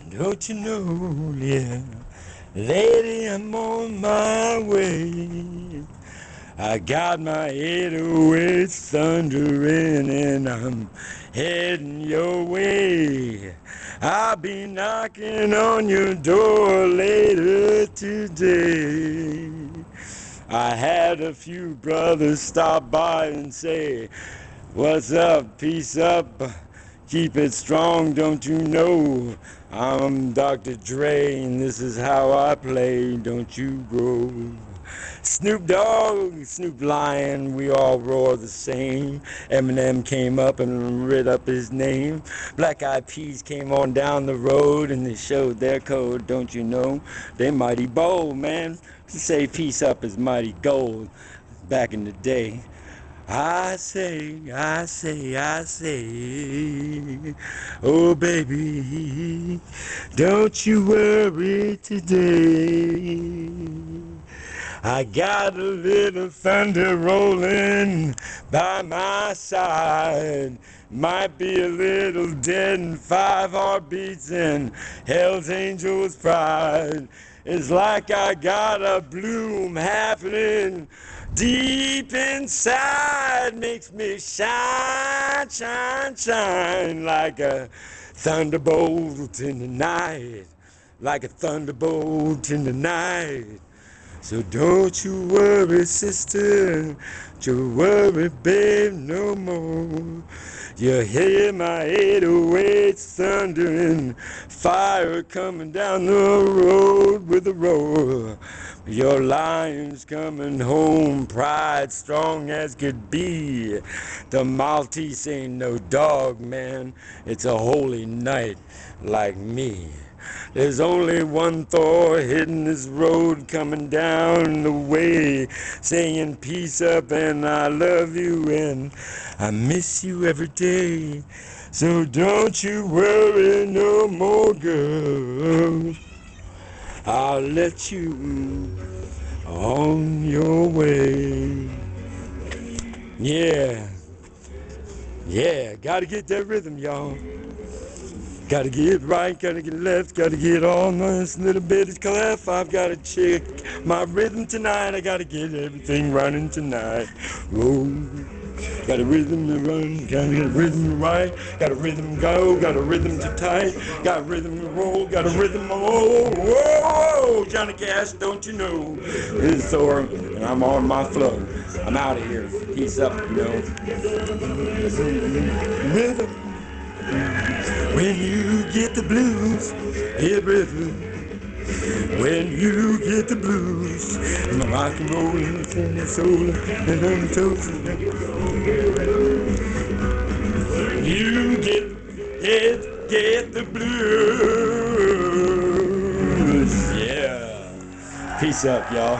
Don't you know, yeah, lady, I'm on my way. I got my 808s thundering and I'm heading your way. I'll be knocking on your door later today. I had a few brothers stop by and say, "What's up? Peace up. Keep it strong, don't you know? I'm Dr. Dre, and this is how I play. Don't you go." Snoop Dogg, Snoop Lion, we all roar the same. Eminem came up and writ up his name. Black Eyed Peas came on down the road and they showed their code, don't you know? They mighty bold, man. To say peace up is mighty gold back in the day. I say, oh baby, don't you worry today. I got a little thunder rolling by my side. Might be a little dead in 5 heartbeats and Hell's Angels pride. It's like I got a bloom happening deep inside. Makes me shine, shine, shine like a thunderbolt in the night. Like a thunderbolt in the night. So don't you worry, sister, don't you worry, babe, no more. You hear my 808s thundering, fire coming down the road with a roar. Your lion's coming home, pride strong as could be. The Maltese ain't no dog, man, it's a holy knight like me. There's only one Thor hitting this road coming down the way, saying peace up and I love you and I miss you every day. So don't you worry no more, girl. I'll let you on your way. Yeah, yeah, gotta get that rhythm, y'all. Gotta get right, gotta get left, gotta get on this little bit of clef. I've gotta check my rhythm tonight. I gotta get everything running tonight. Whoa. Got a rhythm to run, gotta get a rhythm to right, got a rhythm to go, got a rhythm to tight, got a rhythm to roll, got a rhythm to whoa, whoa, Johnny Cash, don't you know? It's Thor, and I'm on my flow. I'm out of here. Peace up, you know. Rhythm. When you get the blues, hit rhythm. When you get the blues, my rock and roll and the soul and I'm toasting. You get the blues. Yeah. Peace up, y'all.